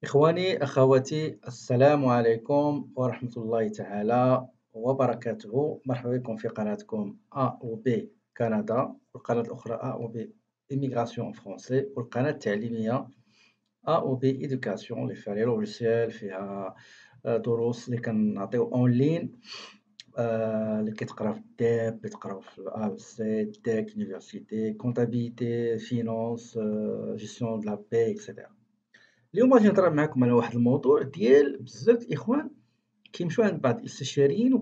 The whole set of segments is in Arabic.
إخواني أخواتي السلام عليكم ورحمة الله تعالى وبركاته. مرحبا بكم في قناتكم A و B كندا، والقناة الأخرى A و B إميغراسيون فرونسي، والقناة التعليمية A و B إدوكاسيون اللي فيها لي لوجيسيال، فيها دروس اللي كنعطيو أون لين، اللي كتقراو في الداب، اللي تقراو في الA B C تاك يونيفرسيتي كونتابيليتي فينونس جيستيون دو لا باي إكسيتيرا. اليوم غادي نهضر معاكم على واحد الموضوع ديال بزاف الإخوان كيمشيو عند بعض الاستشاريين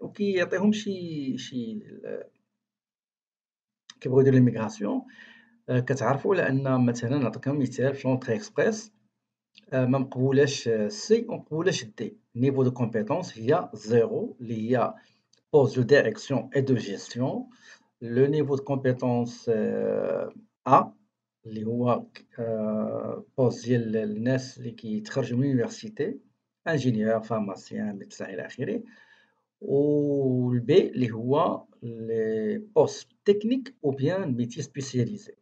وكيعطيهم شي كيبغيو يديرو ليميغراسيون. كتعرفوا على أن مثلا نعطيكم مثال في لونطري إكسبريس ما مقبولاش سي ومقبولاش دي، نيفو دو كومبيتونس هي زيرو اللي هي بوست دو ديريكسيون اي دو جيستيون. لو نيفو دو كومبيتونس A اللي هو بوست ديال الناس اللي كيتخرجوا من اليونيفرسيتي، انجينيور فارماسيان ميدسان الى اخره. والبي اللي هو لي بوست تكنيك او بيان ميتي سبيسياليزي.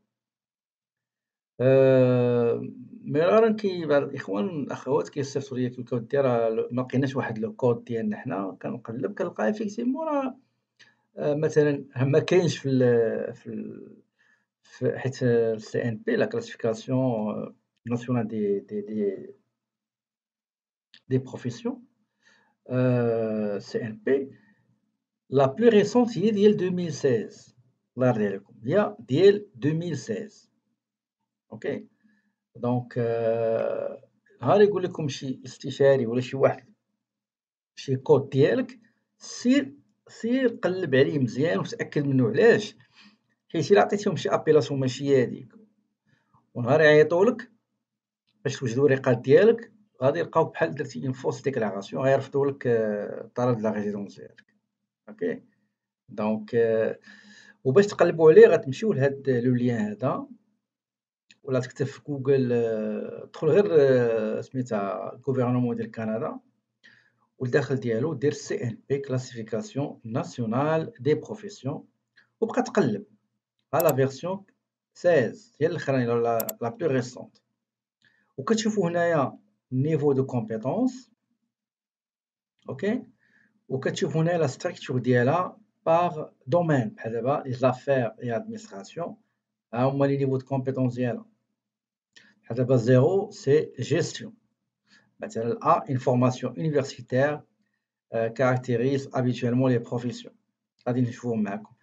مرارا بعض الاخوان الاخوات كيصيفطوا ليا كيقولوا لي راه ما لقيناش واحد لو كود ديالنا حنا، كنقلب كنلقى ايفيكتيفمون راه مثلا ما كاينش حيت CNP la classification nationale des professions. CNP la plus récente هي ديال 2016، الله يرضي عليكم هي ديال 2016. اوكي دونك نهار يقول لكم شي استشاري ولا شي واحد شي كود ديالك، سير قلب عليه مزيان وتأكد منه. علاش؟ حيت إلا عطيتيهم شي ابيلاسيون ماشي هي هاديك ونهار يعيطولك باش توجدوا الرقاد ديالك، غادي يلقاو بحال درتي اون فوس ديكلاراسيون، غيرفضوا لك الطلب د لا ريزيدونس ديالك. اوكي دونك وباش تقلبوا عليه غتمشيو لهاد لو ليان هذا، ولا تكتب في جوجل دخل غير سميتها غوفرنمون ديال كندا، والداخل ديالو دير CNP كلاسيفيكاسيون ناسيونال دي بروفيسيون، وبقى تقلب ها لا فيرسيون 16 هي الاخرانيه لا بلو ريسونت. وكتشوفوا هنايا نيفو دو كومبيتونس. اوكي وكتشوفوا هنا لا ستركتور ديالها باغ دومين، بحال دابا لي زافير اي ادمينستراسيون ها هما لي نيفو دو كومبيتونس ديالها. بحال دابا زيرو سي جيستيون، مثلا A une formation universitaire caractérise habituellement les professions. غادي نشوفوهم معاكم.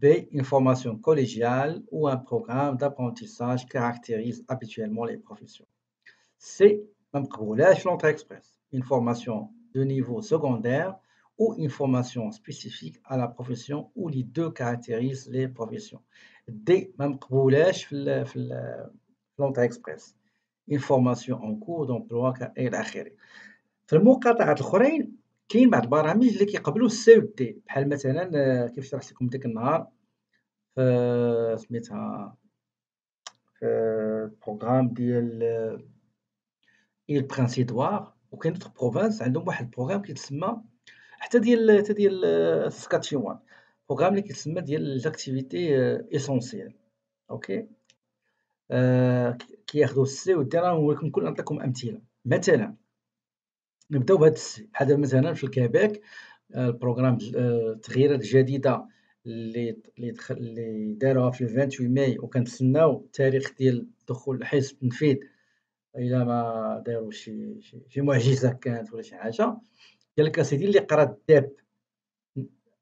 B une formation collégiale ou un programme d'apprentissage caractérise habituellement les professions. C ما مقبولاش لونطري اكسبريس une formation de niveau secondaire ou une formation spécifique à la profession où les deux caractérisent les professions. D ما مقبولاش في لونطري اكسبريس une formation en cours d'emploi الى اخره. في المقاطعات الاخرين كاين بعض البرامج اللي كيقبلوا السي و دي، بحال مثلا كيف شرحت لكم ديك النهار في سميتها في البروغرام ديال إيل برانس إدوار. وكاين دوطخ بروفانس عندهم واحد البروغرام كيتسمى حتى ديال ساسكاتشوان، بروغرام اللي كيتسمى ديال زاكتيفيتي إيسونسيال. اوكي كياخدو السي و دي، راه ممكن نعطيكم أمثلة. مثلا نبداو بهاد السي، بحال دابا مثلا في الكيبيك البروغرام التغييرات الجديدة اللي داروها في 28 ماي، وكنتسناو التاريخ ديال دخول الحزب التنفيذ إلا ما دارو شي معجزة كانت ولا شي حاجة. قال لك أسيدي اللي قرا الداب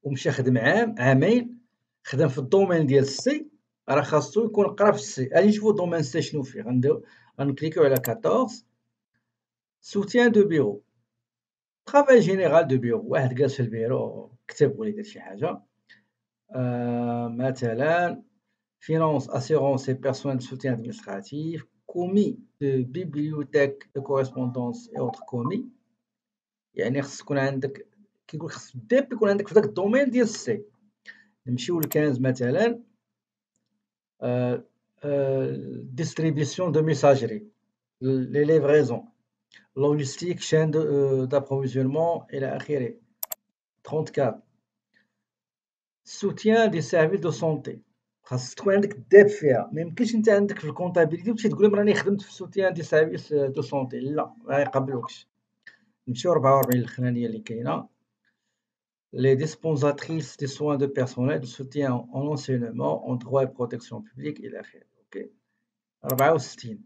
ومشى خدم عامين خدم في الدومين ديال السي، راه خاصو يكون قرا في السي. غادي نشوفو دومين سي شنو فيه. غنكليكيو على 14 سوتيان دو بيرو، travail général de bureau، واحد جالس في البيرو كتب ولا دار شي حاجة. مثلا finance, assurance et personnel de soutien administratif, commis de bibliothèque de correspondance et autres commis. يعني خص تكون عندك، كيقول خص الديب يكون عندك في داك الدومين ديال السي. نمشيو ل15 مثلا distribution de messagerie، les livraisons، logistique، chaîne d'approvisionnement إلى آخره. 34 soutien des services de santé، خاص تكون عندك الداب فيها، ما يمكنش أنت عندك في الكونطابيليتي وتمشي تقول لهم راني خدمت في السوتيان دي سيرفيس دو سونتي، لا ما يقبلوكش. نمشيو 44 الأخرانية اللي كاينة. Les dispensatrices de soins de personnel de soutien en enseignement, en droit et protection publique إلى آخره. أوكي. 64.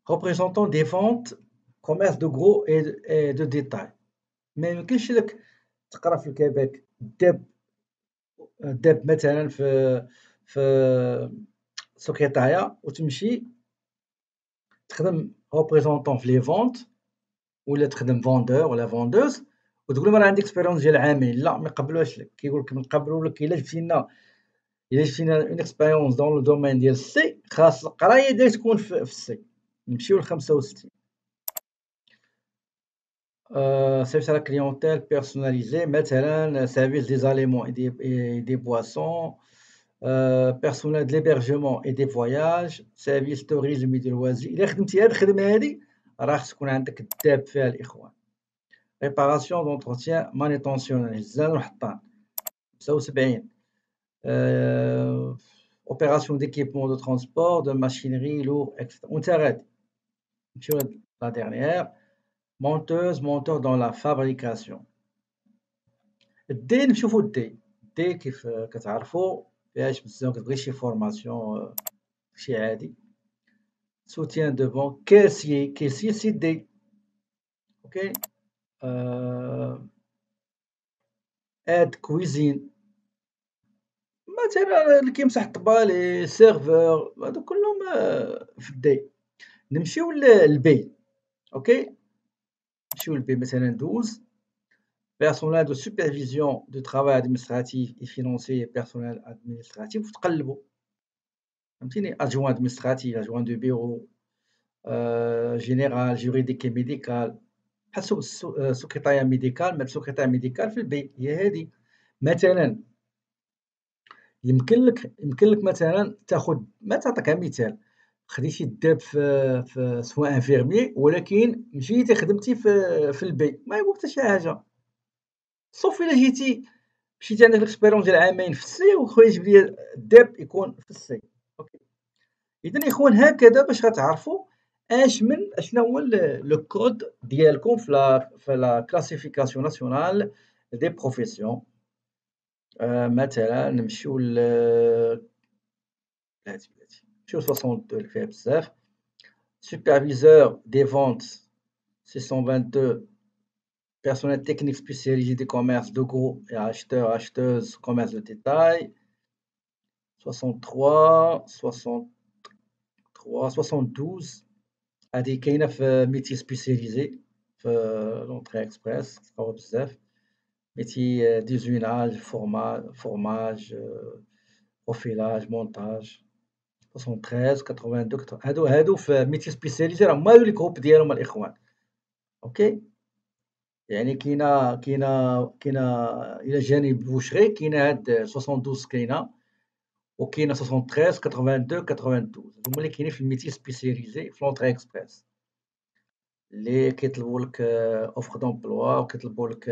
Représentant des ventes, commerce de gros et de détail. ما يمكنش لك تقرا في الكيبيك داب مثلا في سكرتاريا وتمشي تخدم ريبريزونطون في لي فونت ولا تخدم فوندور ولا فوندوز وتقول لهم راه عندي اكسبيريونس ديال عامين، لا ما يقبلوهاش لك. كيقول لك نقبلوا لك الا جبتينا اون اكسبيريونس دون لو دومين ديال السي، خاص القرايه ديالك تكون في السي. نمشيو ل 65. service à la clientèle personnalisé مثلا service des aliments et des boissons, personnel de l'hébergement et des voyages, service tourisme et de loisirs. إلا خدمتي هاد الخدمة هادي راه خص يكون عندك الداب فيها الإخوان. réparation d'entretien manutentionnaire الزان والحطان. 75. opération d'équipement de transport de machinerie lourd etc. وانت غادي نمشيو لا dernière. monteuse monteur dans la fabrication. الدي نشوفو الدي كيف كتعرفو فيهاش بزاف، كتبغي شي فورماسيون شي عادي. soutien de vente caissier سي دي. اوكي. aide cuisine مثلا اللي كيمسح الطبالي سيرفور هادو كلهم في الدي. نمشيو للبي. اوكي. نمشيو للبي مثلا 12. personnel de supervision de travail administratif et financier et personnel administratif وتقلبوا فهمتيني. adjoint administratif adjoint de bureau général juridique et médical بحال secrétariat médical. mais secrétaire médical في البي هي هادي. مثلا يمكن لك مثلا تاخد ما تعطيك مثال خديتي الداب في سوا انفيرمي ولكن مشيتي خدمتي في البي ما يقول حتى شي حاجه، صوف الا مشيتي عندك الاكسبيرونس ديال عامين في السي وخويا جيب لي الداب يكون في السي. اوكي. اذا اخوان هكذا باش غتعرفوا شنو هو لو كود ديالكم في لا كلاسيفيكاسيون ناسيونال دي بروفيسيون. مثلا نمشيو بلاتي 62 اللي فيها بزاف. superviseur des ventes 622. personnel technique spécialisé des commerces de gros et acheteuses commerce de détail. 63 72. هادي كاينه في ميتي سبيسياليزي في لونطري اكسبريس تلقاوها بزاف. ميتي ديزويناج فورماج بروفيلاج مونتاج. 73 82 هادو في ميتي سبيسياليزي راه هما لي جروب ديالهم الاخوان. اوكي. يعني كاينه الى جانب بوشري كاينه هاد 72 كاينه وكاينه 73 82 92 هما اللي كاينين في الميتي سبيسياليزي في لونطري اكسبريس اللي كيطلبوا لك اوفر دومبلوا وكيطلبوا لك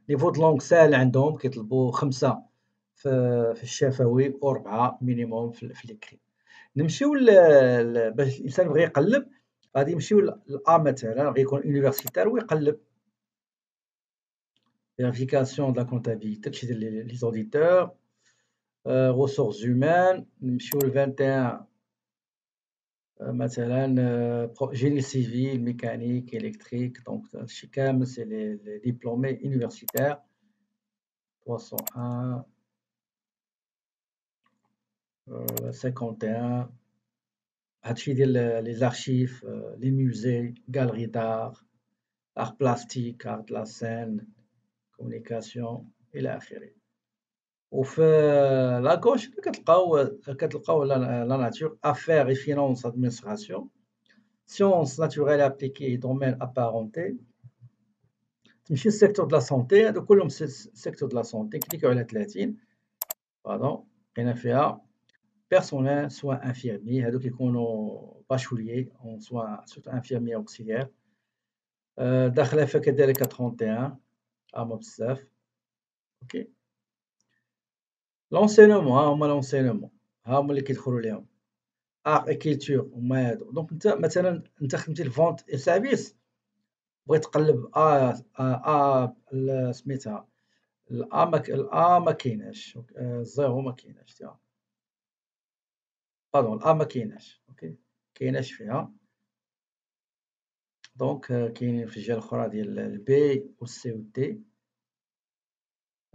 نيفو د لونغ ساهل عندهم كيطلبوا 5 في الشفوي و4 مينيموم في ليكري. نمشيو باش الانسان بغى يقلب غادي يمشيو لأ مثلا غيكون يونيفرسيتير ويقلب vérification de la comptabilité chez les auditeurs. ressources humaines نمشيو ل 21 مثلا génie civil mécanique électrique donc هادشي كامل سي les diplômés universitaires. 301 51 هادشي ديال les archives les musées galeries d'art art plastique art de la scène communication إلى آخره. وفي لاكوش كتلقاو لا ناتور افير اي فينونس ادمنستراسيون سيونس ناتوريل ابليكي دومين ابارونتي. تمشي للسيكتور د لا سونتي هادو كلهم سيكتور د لا سونتي كليكيو على 30 باردون لقينا فيها بيرسونيل سوا انفيرمي هادو كيكونوا باشوليي اون سوا سورتو انفيرمي اوكسيليير. داخله فيها كذلك 31 اما بزاف. اوكي. لونسينمون، ها هما اللي كيدخلوا ليهم. écriture هما هادو. دونك أنت مثلًا خدمتي الvente et service بغيت تقلّب سميتها ما كايناش، الزيرو ما كايناش باردون ما كايناش، أوكي، كايناش فيها. دونك كاينين في الجهة الأخرى ديال الB والC والD.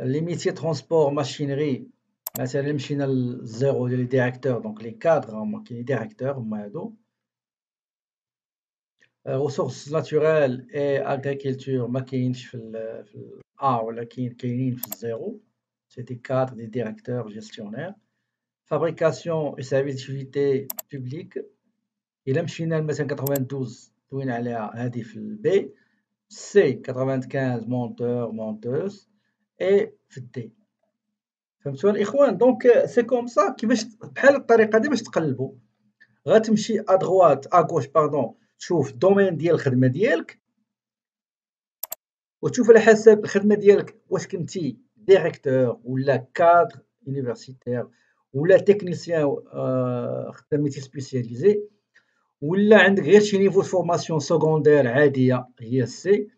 les métiers transport machinerie مثلا إلا مشينا للزيرو ديال لي ديريكتور دونك لي كادر هما كاينين ديريكتور هما هادو. ressources naturelles et agriculture ما كاينش في الA ولا كاينين في الزيرو، سي دي كادر دي ديريكتور جيستيونير. fabrication et services d'activité publique إلا مشينا مثلا 92 دوينا عليها هادي في الB. C 95 monteur monteuse et في الD. فهمتوا الإخوان؟ دونك سي كوم سا كيفاش بحال الطريقة دي باش تقلبوا. غتمشي أدغوات أغوش باردون تشوف الدومين ديال الخدمة ديالك وتشوف على حسب الخدمة ديالك واش كنتي ديريكتور ولا كادر يونيفرسيتير ولا تكنيسيان خدام ميتي سبيسياليزي ولا عندك غير شي نيفو فورماسيون سكوندير عادية هي السي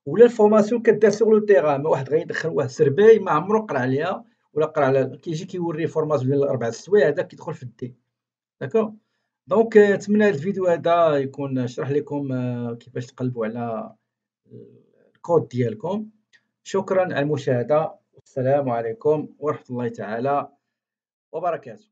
ولا الفورماسيون كدار سوغ لو تيغان. ما واحد غيدخل واحد سرباي ما عمرو قرا عليها ولا قرا على كيجي كيوري فورماسيون ديال 4 السوايع هذاك كيدخل في الدي. داكوغ. دونك نتمنى هاد الفيديو هذا يكون شرح لكم كيفاش تقلبوا على الكود ديالكم. شكرا على المشاهدة والسلام عليكم ورحمة الله تعالى وبركاته.